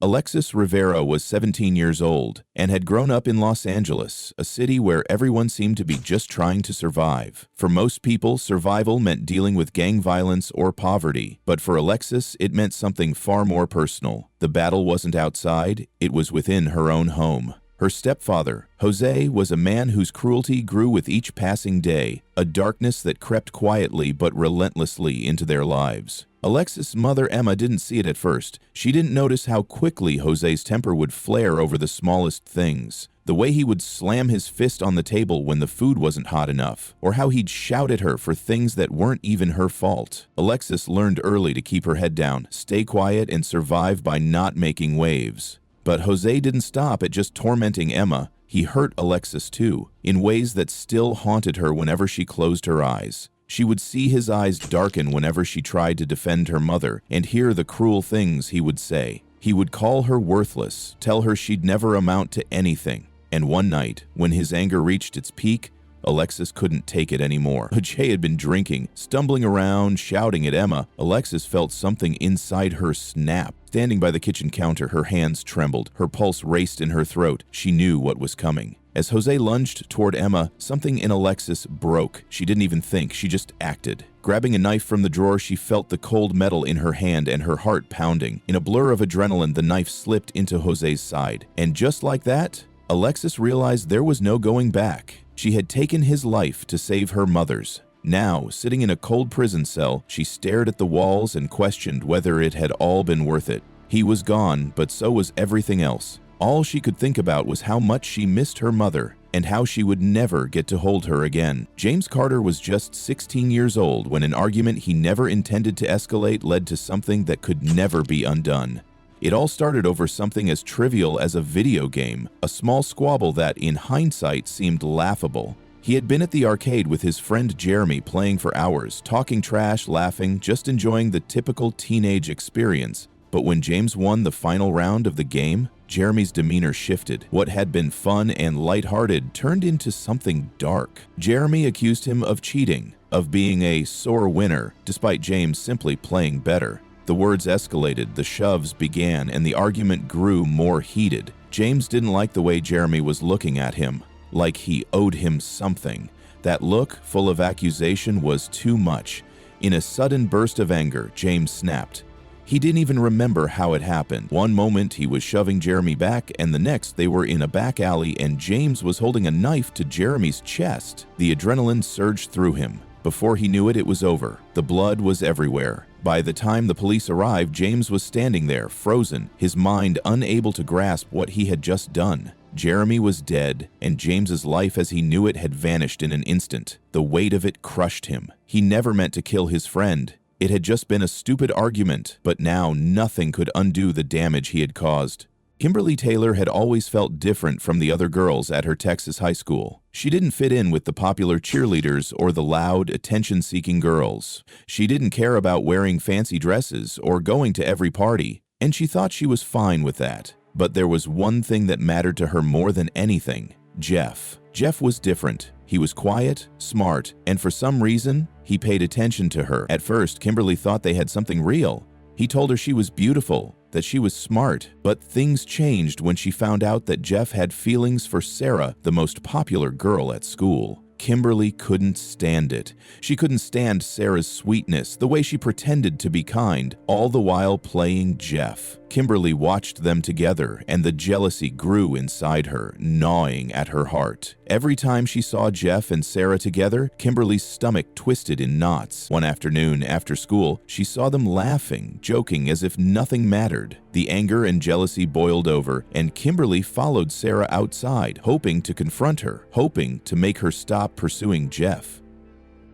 Alexis Rivera was 17 years old and had grown up in Los Angeles, a city where everyone seemed to be just trying to survive. For most people, survival meant dealing with gang violence or poverty, but for Alexis, it meant something far more personal. The battle wasn't outside, it was within her own home. Her stepfather, Jose, was a man whose cruelty grew with each passing day, a darkness that crept quietly but relentlessly into their lives. Alexis' mother, Emma, didn't see it at first. She didn't notice how quickly Jose's temper would flare over the smallest things. The way he would slam his fist on the table when the food wasn't hot enough, or how he'd shout at her for things that weren't even her fault. Alexis learned early to keep her head down, stay quiet, and survive by not making waves. But Jose didn't stop at just tormenting Emma. He hurt Alexis too, in ways that still haunted her whenever she closed her eyes. She would see his eyes darken whenever she tried to defend her mother and hear the cruel things he would say. He would call her worthless, tell her she'd never amount to anything. And one night, when his anger reached its peak, Alexis couldn't take it anymore. Jay had been drinking, stumbling around, shouting at Emma. Alexis felt something inside her snap. Standing by the kitchen counter, her hands trembled. Her pulse raced in her throat. She knew what was coming. As Jose lunged toward Emma, something in Alexis broke. She didn't even think, she just acted. Grabbing a knife from the drawer, she felt the cold metal in her hand and her heart pounding. In a blur of adrenaline, the knife slipped into Jose's side. And just like that, Alexis realized there was no going back. She had taken his life to save her mother's. Now, sitting in a cold prison cell, she stared at the walls and questioned whether it had all been worth it. He was gone, but so was everything else. All she could think about was how much she missed her mother and how she would never get to hold her again. James Carter was just 16 years old when an argument he never intended to escalate led to something that could never be undone. It all started over something as trivial as a video game, a small squabble that, in hindsight, seemed laughable. He had been at the arcade with his friend Jeremy playing for hours, talking trash, laughing, just enjoying the typical teenage experience. But when James won the final round of the game, Jeremy's demeanor shifted. What had been fun and lighthearted turned into something dark. Jeremy accused him of cheating, of being a sore winner, despite James simply playing better. The words escalated, the shoves began, and the argument grew more heated. James didn't like the way Jeremy was looking at him, like he owed him something. That look, full of accusation, was too much. In a sudden burst of anger, James snapped. He didn't even remember how it happened. One moment he was shoving Jeremy back, and the next they were in a back alley and James was holding a knife to Jeremy's chest. The adrenaline surged through him. Before he knew it, it was over. The blood was everywhere. By the time the police arrived, James was standing there, frozen, his mind unable to grasp what he had just done. Jeremy was dead, and James's life as he knew it had vanished in an instant. The weight of it crushed him. He never meant to kill his friend. It had just been a stupid argument, but now nothing could undo the damage he had caused. Kimberly Taylor had always felt different from the other girls at her Texas high school. She didn't fit in with the popular cheerleaders or the loud, attention-seeking girls. She didn't care about wearing fancy dresses or going to every party, and she thought she was fine with that. But there was one thing that mattered to her more than anything: Jeff. Jeff was different. He was quiet, smart, and for some reason, he paid attention to her. At first, Kimberly thought they had something real. He told her she was beautiful, that she was smart, but things changed when she found out that Jeff had feelings for Sarah, the most popular girl at school. Kimberly couldn't stand it. She couldn't stand Sarah's sweetness, the way she pretended to be kind, all the while playing Jeff. Kimberly watched them together, and the jealousy grew inside her, gnawing at her heart. Every time she saw Jeff and Sarah together, Kimberly's stomach twisted in knots. One afternoon after school, she saw them laughing, joking as if nothing mattered. The anger and jealousy boiled over, and Kimberly followed Sarah outside, hoping to confront her, hoping to make her stop pursuing Jeff.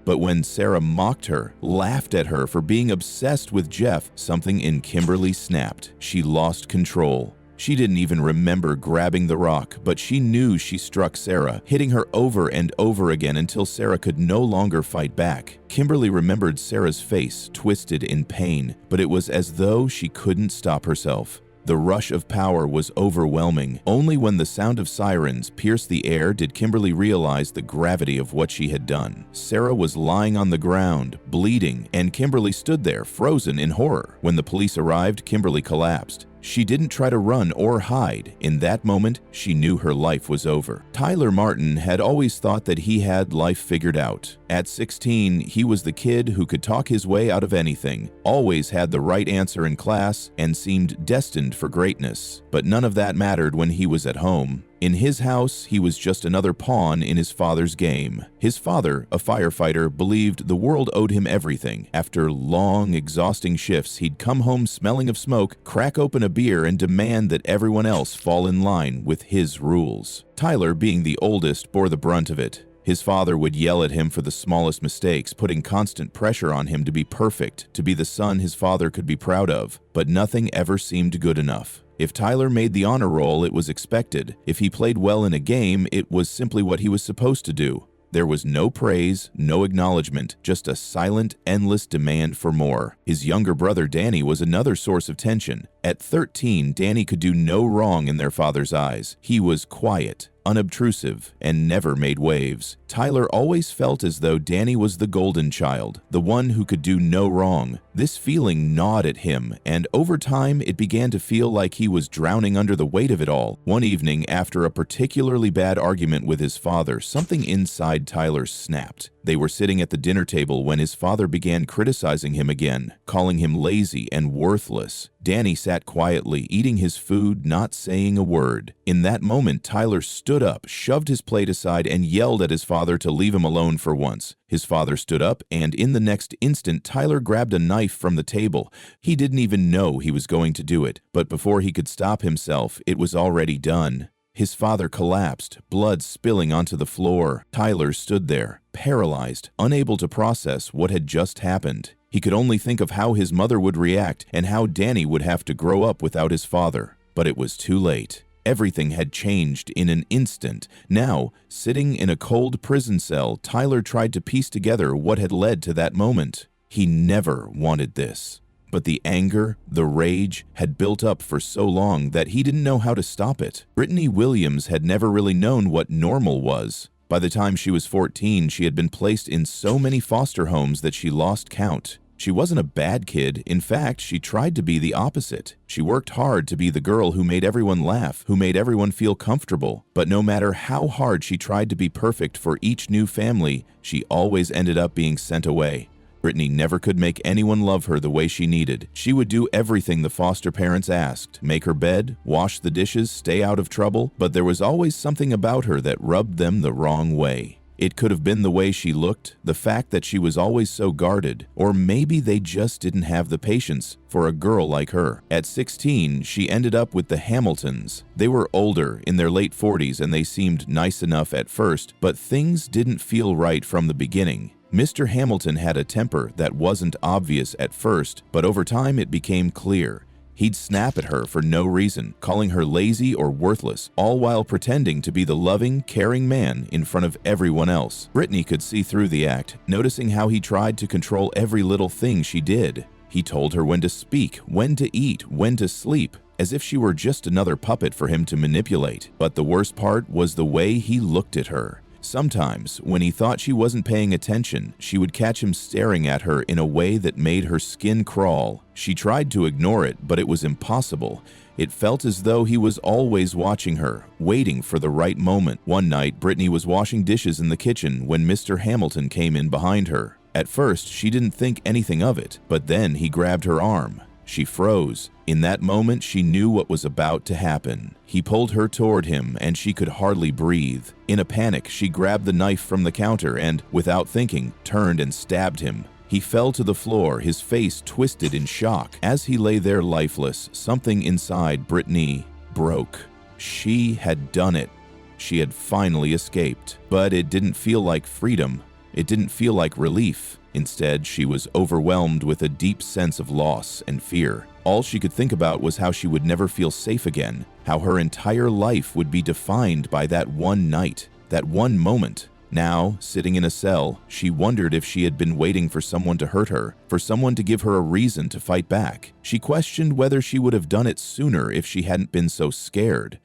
But when Sarah mocked her, laughed at her for being obsessed with Jeff, something in Kimberly snapped. She lost control. She didn't even remember grabbing the rock, but she knew she struck Sarah, hitting her over and over again until Sarah could no longer fight back. Kimberly remembered Sarah's face, twisted in pain, but it was as though she couldn't stop herself. The rush of power was overwhelming. Only when the sound of sirens pierced the air did Kimberly realize the gravity of what she had done. Sarah was lying on the ground, bleeding, and Kimberly stood there, frozen in horror. When the police arrived, Kimberly collapsed. She didn't try to run or hide. In that moment, she knew her life was over. Tyler Martin had always thought that he had life figured out. At 16, he was the kid who could talk his way out of anything, always had the right answer in class, and seemed destined for greatness. But none of that mattered when he was at home. In his house, he was just another pawn in his father's game. His father, a firefighter, believed the world owed him everything. After long, exhausting shifts, he'd come home smelling of smoke, crack open a beer, and demand that everyone else fall in line with his rules. Tyler, being the oldest, bore the brunt of it. His father would yell at him for the smallest mistakes, putting constant pressure on him to be perfect, to be the son his father could be proud of. But nothing ever seemed good enough. If Tyler made the honor roll, it was expected. If he played well in a game, it was simply what he was supposed to do. There was no praise, no acknowledgement, just a silent, endless demand for more. His younger brother Danny was another source of tension. At 13, Danny could do no wrong in their father's eyes. He was quiet, unobtrusive, and never made waves. Tyler always felt as though Danny was the golden child, the one who could do no wrong. This feeling gnawed at him, and over time it began to feel like he was drowning under the weight of it all. One evening, after a particularly bad argument with his father, something inside Tyler snapped. They were sitting at the dinner table when his father began criticizing him again, calling him lazy and worthless. Danny sat quietly, eating his food, not saying a word. In that moment, Tyler stood up, shoved his plate aside, and yelled at his father to leave him alone for once. His father stood up, and in the next instant, Tyler grabbed a knife from the table. He didn't even know he was going to do it, but before he could stop himself, it was already done. His father collapsed, blood spilling onto the floor. Tyler stood there, paralyzed, unable to process what had just happened. He could only think of how his mother would react and how Danny would have to grow up without his father. But it was too late. Everything had changed in an instant. Now, sitting in a cold prison cell, Tyler tried to piece together what had led to that moment. He never wanted this. But the anger, the rage, had built up for so long that he didn't know how to stop it. Brittany Williams had never really known what normal was. By the time she was 14, she had been placed in so many foster homes that she lost count. She wasn't a bad kid. In fact, she tried to be the opposite. She worked hard to be the girl who made everyone laugh, who made everyone feel comfortable. But no matter how hard she tried to be perfect for each new family, she always ended up being sent away. Brittany never could make anyone love her the way she needed. She would do everything the foster parents asked, make her bed, wash the dishes, stay out of trouble, but there was always something about her that rubbed them the wrong way. It could have been the way she looked, the fact that she was always so guarded, or maybe they just didn't have the patience for a girl like her. At 16, she ended up with the Hamiltons. They were older, in their late 40s, and they seemed nice enough at first, but things didn't feel right from the beginning. Mr. Hamilton had a temper that wasn't obvious at first, but over time it became clear. He'd snap at her for no reason, calling her lazy or worthless, all while pretending to be the loving, caring man in front of everyone else. Brittany could see through the act, noticing how he tried to control every little thing she did. He told her when to speak, when to eat, when to sleep, as if she were just another puppet for him to manipulate. But the worst part was the way he looked at her. Sometimes, when he thought she wasn't paying attention, she would catch him staring at her in a way that made her skin crawl. She tried to ignore it, but it was impossible. It felt as though he was always watching her, waiting for the right moment. One night, Brittany was washing dishes in the kitchen when Mr. Hamilton came in behind her. At first, she didn't think anything of it, but then he grabbed her arm. She froze. In that moment, she knew what was about to happen. He pulled her toward him, and she could hardly breathe. In a panic, she grabbed the knife from the counter and, without thinking, turned and stabbed him. He fell to the floor, his face twisted in shock. As he lay there lifeless, something inside Brittany broke. She had done it. She had finally escaped. But it didn't feel like freedom. It didn't feel like relief. Instead, she was overwhelmed with a deep sense of loss and fear. All she could think about was how she would never feel safe again, how her entire life would be defined by that one night, that one moment. Now, sitting in a cell, she wondered if she had been waiting for someone to hurt her, for someone to give her a reason to fight back. She questioned whether she would have done it sooner if she hadn't been so scared.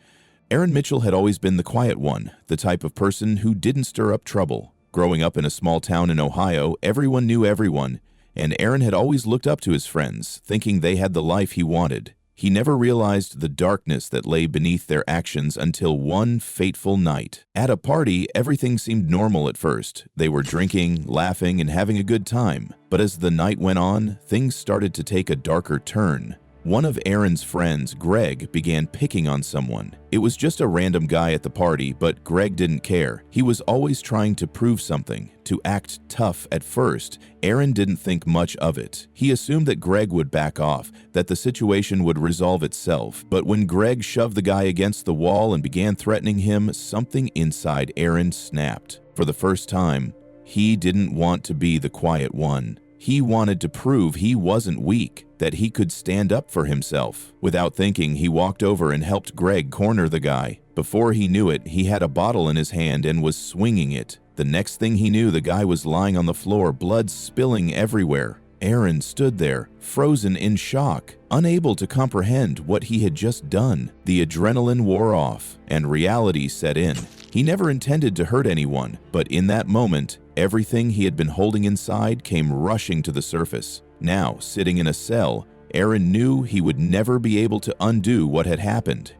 Erin Mitchell had always been the quiet one, the type of person who didn't stir up trouble. Growing up in a small town in Ohio, everyone knew everyone, and Erin had always looked up to his friends, thinking they had the life he wanted. He never realized the darkness that lay beneath their actions until one fateful night. At a party, everything seemed normal at first. They were drinking, laughing, and having a good time. But as the night went on, things started to take a darker turn. One of Aaron's friends, Greg, began picking on someone. It was just a random guy at the party, but Greg didn't care. He was always trying to prove something, to act tough at first. Aaron didn't think much of it. He assumed that Greg would back off, that the situation would resolve itself. But when Greg shoved the guy against the wall and began threatening him, something inside Aaron snapped. For the first time, he didn't want to be the quiet one. He wanted to prove he wasn't weak, that he could stand up for himself. Without thinking, he walked over and helped Greg corner the guy. Before he knew it, he had a bottle in his hand and was swinging it. The next thing he knew, the guy was lying on the floor, blood spilling everywhere. Aaron stood there, frozen in shock, unable to comprehend what he had just done. The adrenaline wore off, and reality set in. He never intended to hurt anyone, but in that moment, everything he had been holding inside came rushing to the surface. Now, sitting in a cell, Aaron knew he would never be able to undo what had happened.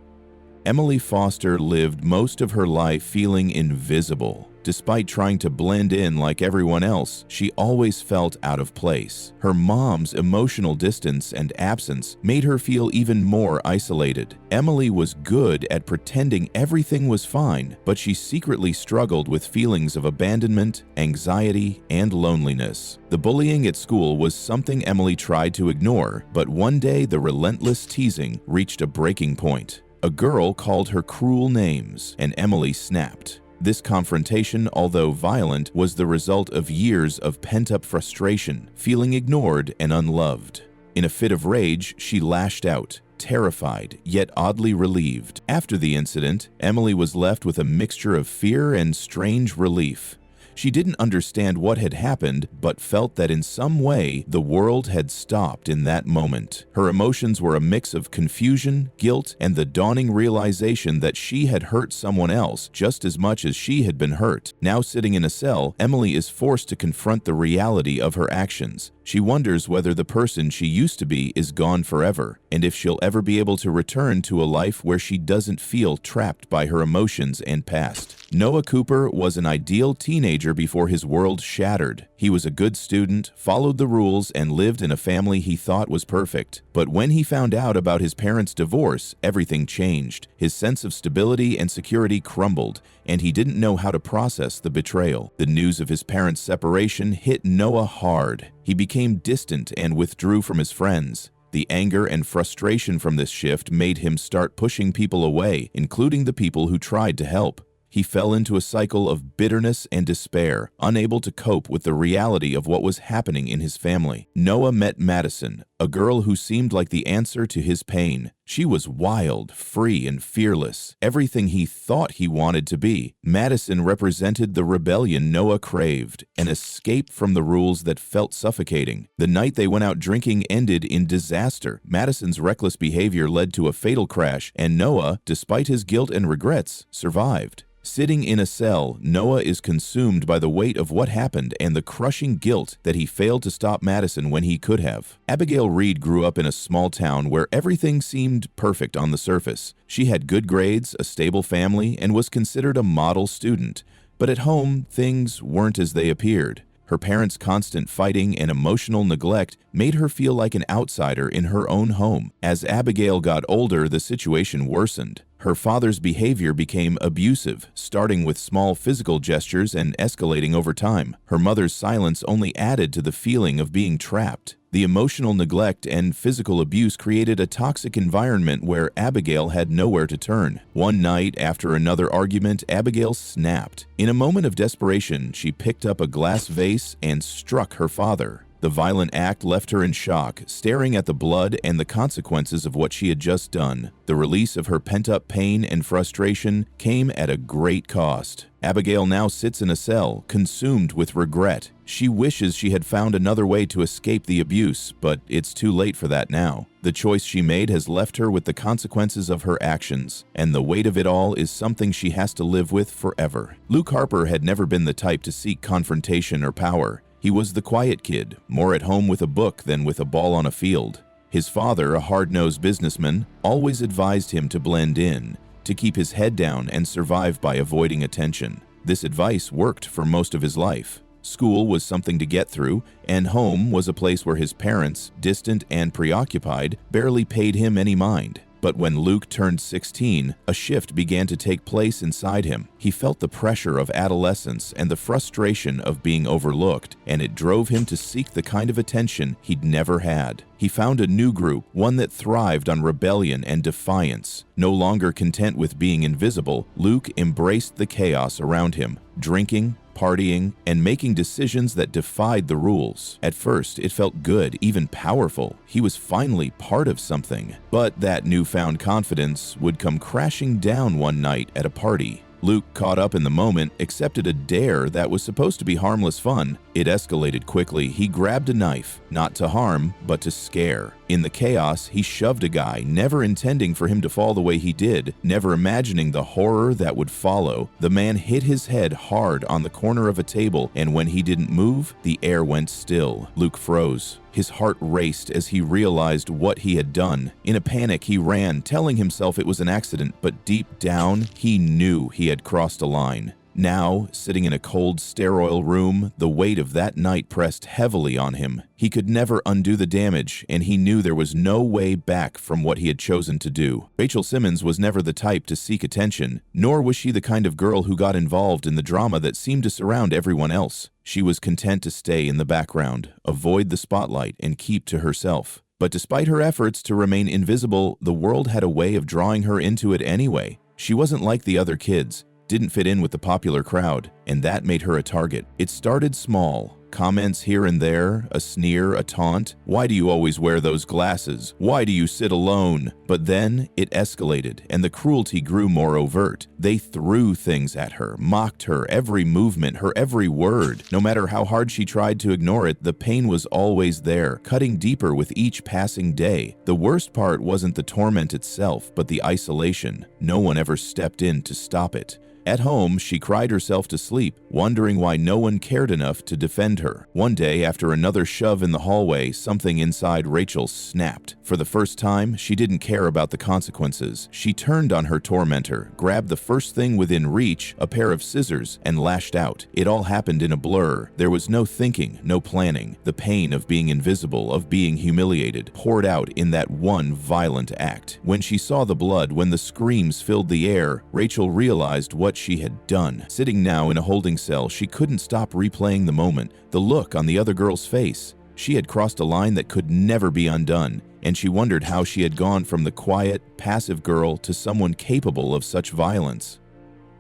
Emily Foster lived most of her life feeling invisible. Despite trying to blend in like everyone else, she always felt out of place. Her mom's emotional distance and absence made her feel even more isolated. Emily was good at pretending everything was fine, but she secretly struggled with feelings of abandonment, anxiety, and loneliness. The bullying at school was something Emily tried to ignore, but one day the relentless teasing reached a breaking point. A girl called her cruel names, and Emily snapped. This confrontation, although violent, was the result of years of pent-up frustration, feeling ignored and unloved. In a fit of rage, she lashed out, terrified, yet oddly relieved. After the incident, Emily was left with a mixture of fear and strange relief. She didn't understand what had happened, but felt that in some way the world had stopped in that moment. Her emotions were a mix of confusion, guilt, and the dawning realization that she had hurt someone else just as much as she had been hurt. Now sitting in a cell, Emily is forced to confront the reality of her actions. She wonders whether the person she used to be is gone forever, and if she'll ever be able to return to a life where she doesn't feel trapped by her emotions and past. Noah Cooper was an ideal teenager before his world shattered. He was a good student, followed the rules, and lived in a family he thought was perfect. But when he found out about his parents' divorce, everything changed. His sense of stability and security crumbled, and he didn't know how to process the betrayal. The news of his parents' separation hit Noah hard. He became distant and withdrew from his friends. The anger and frustration from this shift made him start pushing people away, including the people who tried to help. He fell into a cycle of bitterness and despair, unable to cope with the reality of what was happening in his family. Noah met Madison, a girl who seemed like the answer to his pain. She was wild, free, and fearless, everything he thought he wanted to be. Madison represented the rebellion Noah craved, an escape from the rules that felt suffocating. The night they went out drinking ended in disaster. Madison's reckless behavior led to a fatal crash, and Noah, despite his guilt and regrets, survived. Sitting in a cell, Noah is consumed by the weight of what happened and the crushing guilt that he failed to stop Madison when he could have. Abigail Reed grew up in a small town where everything seemed perfect on the surface. She had good grades, a stable family, and was considered a model student. But at home, things weren't as they appeared. Her parents' constant fighting and emotional neglect made her feel like an outsider in her own home. As Abigail got older, the situation worsened. Her father's behavior became abusive, starting with small physical gestures and escalating over time. Her mother's silence only added to the feeling of being trapped. The emotional neglect and physical abuse created a toxic environment where Abigail had nowhere to turn. One night, after another argument, Abigail snapped. In a moment of desperation, she picked up a glass vase and struck her father. The violent act left her in shock, staring at the blood and the consequences of what she had just done. The release of her pent-up pain and frustration came at a great cost. Abigail now sits in a cell, consumed with regret. She wishes she had found another way to escape the abuse, but it's too late for that now. The choice she made has left her with the consequences of her actions, and the weight of it all is something she has to live with forever. Luke Harper had never been the type to seek confrontation or power. He was the quiet kid, more at home with a book than with a ball on a field. His father, a hard-nosed businessman, always advised him to blend in, to keep his head down and survive by avoiding attention. This advice worked for most of his life. School was something to get through, and home was a place where his parents, distant and preoccupied, barely paid him any mind. But when Luke turned 16, a shift began to take place inside him. He felt the pressure of adolescence and the frustration of being overlooked, and it drove him to seek the kind of attention he'd never had. He found a new group, one that thrived on rebellion and defiance. No longer content with being invisible, Luke embraced the chaos around him, drinking, partying, and making decisions that defied the rules. At first, it felt good, even powerful. He was finally part of something. But that newfound confidence would come crashing down one night at a party. Luke, caught up in the moment, accepted a dare that was supposed to be harmless fun. It escalated quickly. He grabbed a knife, not to harm, but to scare. In the chaos, he shoved a guy, never intending for him to fall the way he did, never imagining the horror that would follow. The man hit his head hard on the corner of a table, and when he didn't move, the air went still. Luke froze. His heart raced as he realized what he had done. In a panic, he ran, telling himself it was an accident, but deep down, he knew he had crossed a line. Now, sitting in a cold, sterile room, the weight of that night pressed heavily on him. He could never undo the damage, and he knew there was no way back from what he had chosen to do. Rachel Simmons was never the type to seek attention, nor was she the kind of girl who got involved in the drama that seemed to surround everyone else. She was content to stay in the background, avoid the spotlight, and keep to herself. But despite her efforts to remain invisible, the world had a way of drawing her into it anyway. She wasn't like the other kids, didn't fit in with the popular crowd, and that made her a target. It started small. Comments here and there, a sneer, a taunt. Why do you always wear those glasses? Why do you sit alone? But then it escalated, and the cruelty grew more overt. They threw things at her, mocked her every movement, her every word. No matter how hard she tried to ignore it, the pain was always there, cutting deeper with each passing day. The worst part wasn't the torment itself, but the isolation. No one ever stepped in to stop it. At home, she cried herself to sleep, wondering why no one cared enough to defend her. One day, after another shove in the hallway, something inside Rachel snapped. For the first time, she didn't care about the consequences. She turned on her tormentor, grabbed the first thing within reach, a pair of scissors, and lashed out. It all happened in a blur. There was no thinking, no planning. The pain of being invisible, of being humiliated, poured out in that one violent act. When she saw the blood, when the screams filled the air, Rachel realized what she had done. Sitting now in a holding cell, she couldn't stop replaying the moment, the look on the other girl's face. She had crossed a line that could never be undone, and she wondered how she had gone from the quiet, passive girl to someone capable of such violence.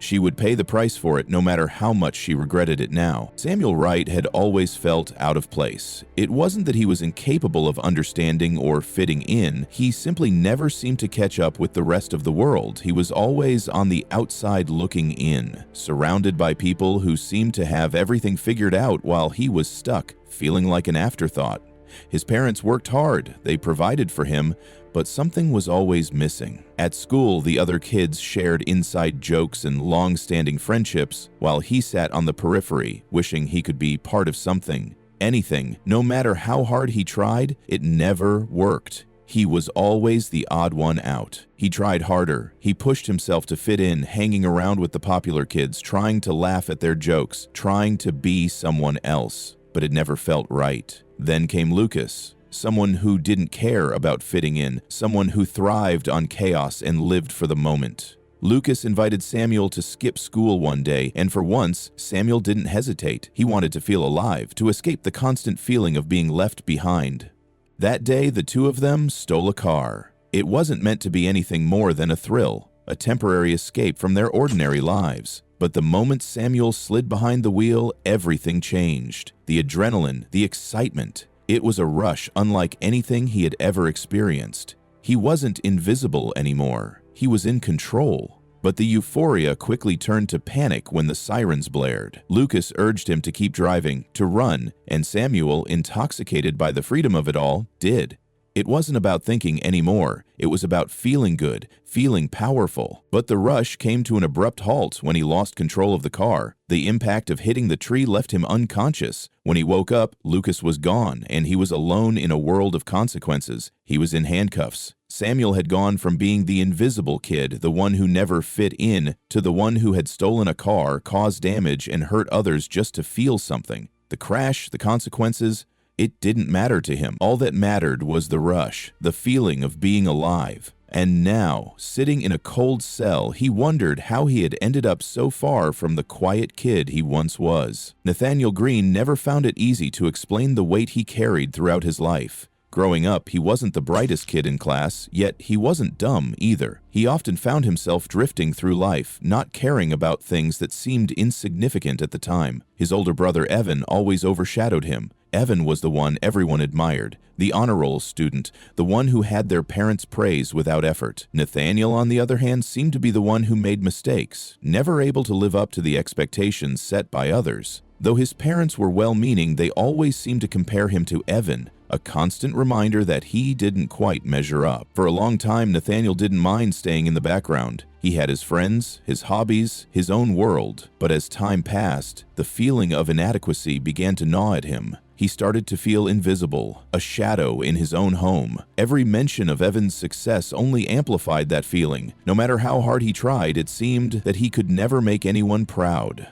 She would pay the price for it no matter how much she regretted it now. Samuel Wright had always felt out of place. It wasn't that he was incapable of understanding or fitting in. He simply never seemed to catch up with the rest of the world. He was always on the outside looking in, surrounded by people who seemed to have everything figured out while he was stuck, feeling like an afterthought. His parents worked hard. They provided for him, but something was always missing. At school, the other kids shared inside jokes and long-standing friendships, while he sat on the periphery, wishing he could be part of something. Anything. No matter how hard he tried, it never worked. He was always the odd one out. He tried harder. He pushed himself to fit in, hanging around with the popular kids, trying to laugh at their jokes, trying to be someone else. But it never felt right. Then came Lucas. Someone who didn't care about fitting in, someone who thrived on chaos and lived for the moment. Lucas invited Samuel to skip school one day, and for once, Samuel didn't hesitate. He wanted to feel alive, to escape the constant feeling of being left behind. That day, the two of them stole a car. It wasn't meant to be anything more than a thrill, a temporary escape from their ordinary lives. But the moment Samuel slid behind the wheel, everything changed. The adrenaline, the excitement. It was a rush unlike anything he had ever experienced. He wasn't invisible anymore. He was in control. But the euphoria quickly turned to panic when the sirens blared. Lucas urged him to keep driving, to run, and Samuel, intoxicated by the freedom of it all, did. It wasn't about thinking anymore. It was about feeling good, feeling powerful. But the rush came to an abrupt halt when he lost control of the car. The impact of hitting the tree left him unconscious. When he woke up, Lucas was gone, and he was alone in a world of consequences. He was in handcuffs. Samuel had gone from being the invisible kid, the one who never fit in, to the one who had stolen a car, caused damage, and hurt others just to feel something. The crash, the consequences, it didn't matter to him. All that mattered was the rush, the feeling of being alive. And now, sitting in a cold cell, he wondered how he had ended up so far from the quiet kid he once was. Nathaniel Green never found it easy to explain the weight he carried throughout his life. Growing up, he wasn't the brightest kid in class, yet he wasn't dumb either. He often found himself drifting through life, not caring about things that seemed insignificant at the time. His older brother Evan always overshadowed him. Evan was the one everyone admired, the honor roll student, the one who had their parents' praise without effort. Nathaniel, on the other hand, seemed to be the one who made mistakes, never able to live up to the expectations set by others. Though his parents were well-meaning, they always seemed to compare him to Evan, a constant reminder that he didn't quite measure up. For a long time, Nathaniel didn't mind staying in the background. He had his friends, his hobbies, his own world. But as time passed, the feeling of inadequacy began to gnaw at him. He started to feel invisible, a shadow in his own home. Every mention of Evan's success only amplified that feeling. No matter how hard he tried, it seemed that he could never make anyone proud.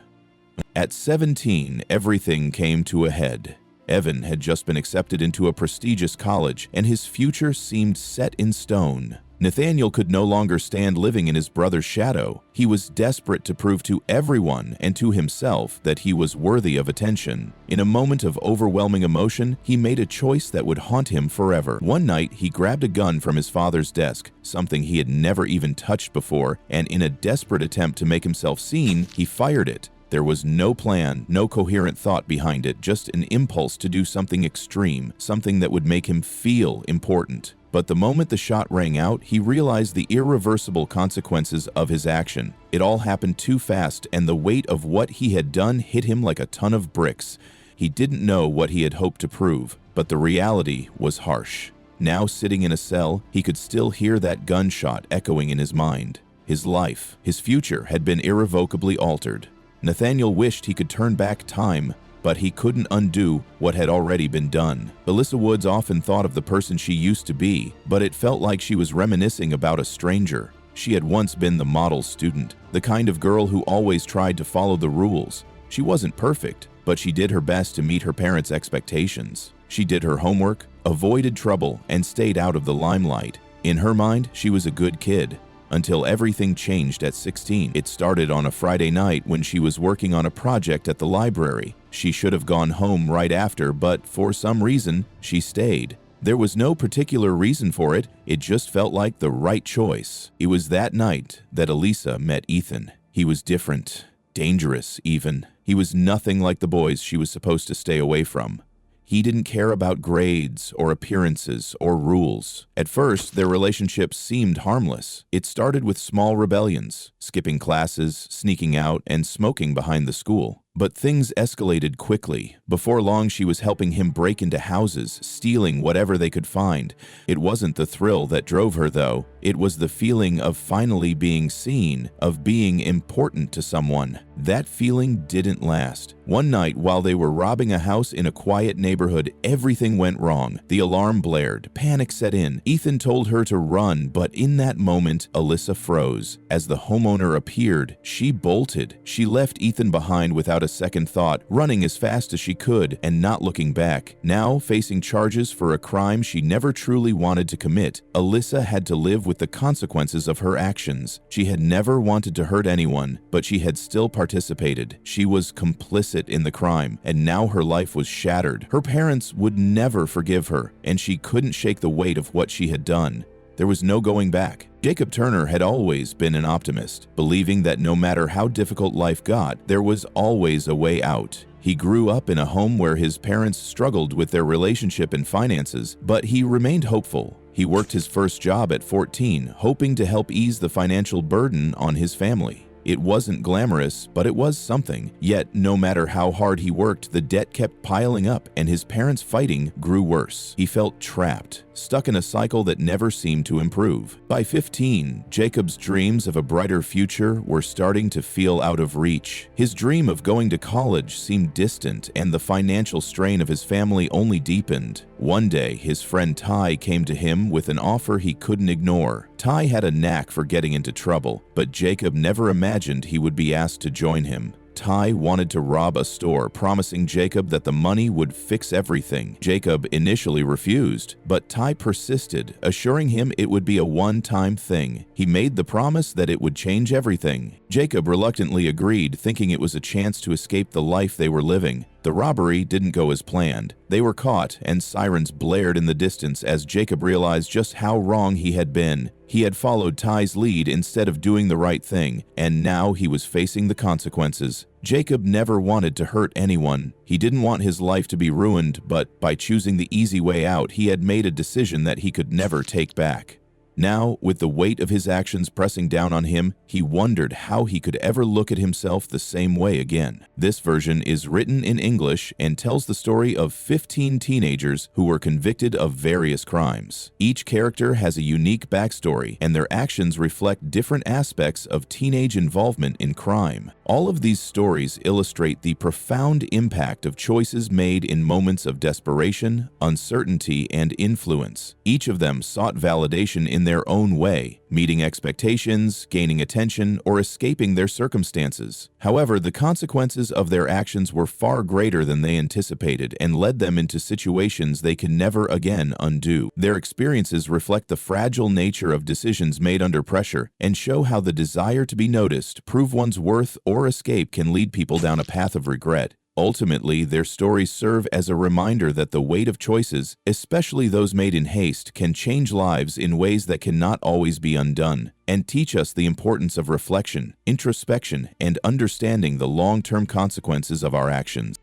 At 17, everything came to a head. Evan had just been accepted into a prestigious college, and his future seemed set in stone. Nathaniel could no longer stand living in his brother's shadow. He was desperate to prove to everyone and to himself that he was worthy of attention. In a moment of overwhelming emotion, he made a choice that would haunt him forever. One night, he grabbed a gun from his father's desk, something he had never even touched before, and in a desperate attempt to make himself seen, he fired it. There was no plan, no coherent thought behind it, just an impulse to do something extreme, something that would make him feel important. But the moment the shot rang out, he realized the irreversible consequences of his action. It all happened too fast, and the weight of what he had done hit him like a ton of bricks. He didn't know what he had hoped to prove, but the reality was harsh. Now sitting in a cell, he could still hear that gunshot echoing in his mind. His life, his future had been irrevocably altered. Nathaniel wished he could turn back time, but he couldn't undo what had already been done. Alyssa Woods often thought of the person she used to be, but it felt like she was reminiscing about a stranger. She had once been the model student, the kind of girl who always tried to follow the rules. She wasn't perfect, but she did her best to meet her parents' expectations. She did her homework, avoided trouble, and stayed out of the limelight. In her mind, she was a good kid. Until everything changed at 16. It started on a Friday night when she was working on a project at the library. She should have gone home right after, but for some reason, she stayed. There was no particular reason for it, it just felt like the right choice. It was that night that Alyssa met Ethan. He was different, dangerous even. He was nothing like the boys she was supposed to stay away from. He didn't care about grades or appearances or rules. At first, their relationship seemed harmless. It started with small rebellions, skipping classes, sneaking out, and smoking behind the school. But things escalated quickly. Before long, she was helping him break into houses, stealing whatever they could find. It wasn't the thrill that drove her, though. It was the feeling of finally being seen, of being important to someone. That feeling didn't last. One night, while they were robbing a house in a quiet neighborhood, everything went wrong. The alarm blared. Panic set in. Ethan told her to run, but in that moment, Alyssa froze. As the homeowner appeared, she bolted. She left Ethan behind without a second thought, running as fast as she could and not looking back. Now, facing charges for a crime she never truly wanted to commit, Alyssa had to live with the consequences of her actions. She had never wanted to hurt anyone, but she had still participated. She was complicit in the crime, and now her life was shattered. Her parents would never forgive her, and she couldn't shake the weight of what she had done. There was no going back. Jacob Turner had always been an optimist, believing that no matter how difficult life got, there was always a way out. He grew up in a home where his parents struggled with their relationship and finances, but he remained hopeful. He worked his first job at 14, hoping to help ease the financial burden on his family. It wasn't glamorous, but it was something. Yet, no matter how hard he worked, the debt kept piling up, and his parents' fighting grew worse. He felt trapped, stuck in a cycle that never seemed to improve. By 15, Jacob's dreams of a brighter future were starting to feel out of reach. His dream of going to college seemed distant, and the financial strain of his family only deepened. One day, his friend Ty came to him with an offer he couldn't ignore. Ty had a knack for getting into trouble, but Jacob never imagined he would be asked to join him. Ty wanted to rob a store, promising Jacob that the money would fix everything. Jacob initially refused, but Ty persisted, assuring him it would be a one-time thing. He made the promise that it would change everything. Jacob reluctantly agreed, thinking it was a chance to escape the life they were living. The robbery didn't go as planned. They were caught, and sirens blared in the distance as Jacob realized just how wrong he had been. He had followed Ty's lead instead of doing the right thing, and now he was facing the consequences. Jacob never wanted to hurt anyone. He didn't want his life to be ruined, but by choosing the easy way out, he had made a decision that he could never take back. Now, with the weight of his actions pressing down on him, he wondered how he could ever look at himself the same way again. This version is written in English and tells the story of 15 teenagers who were convicted of various crimes. Each character has a unique backstory, and their actions reflect different aspects of teenage involvement in crime. All of these stories illustrate the profound impact of choices made in moments of desperation, uncertainty, and influence. Each of them sought validation in their own way, meeting expectations, gaining attention, or escaping their circumstances. However, the consequences of their actions were far greater than they anticipated and led them into situations they can never again undo. Their experiences reflect the fragile nature of decisions made under pressure and show how the desire to be noticed, prove one's worth, or escape can lead people down a path of regret. Ultimately, their stories serve as a reminder that the weight of choices, especially those made in haste, can change lives in ways that cannot always be undone, and teach us the importance of reflection, introspection, and understanding the long-term consequences of our actions.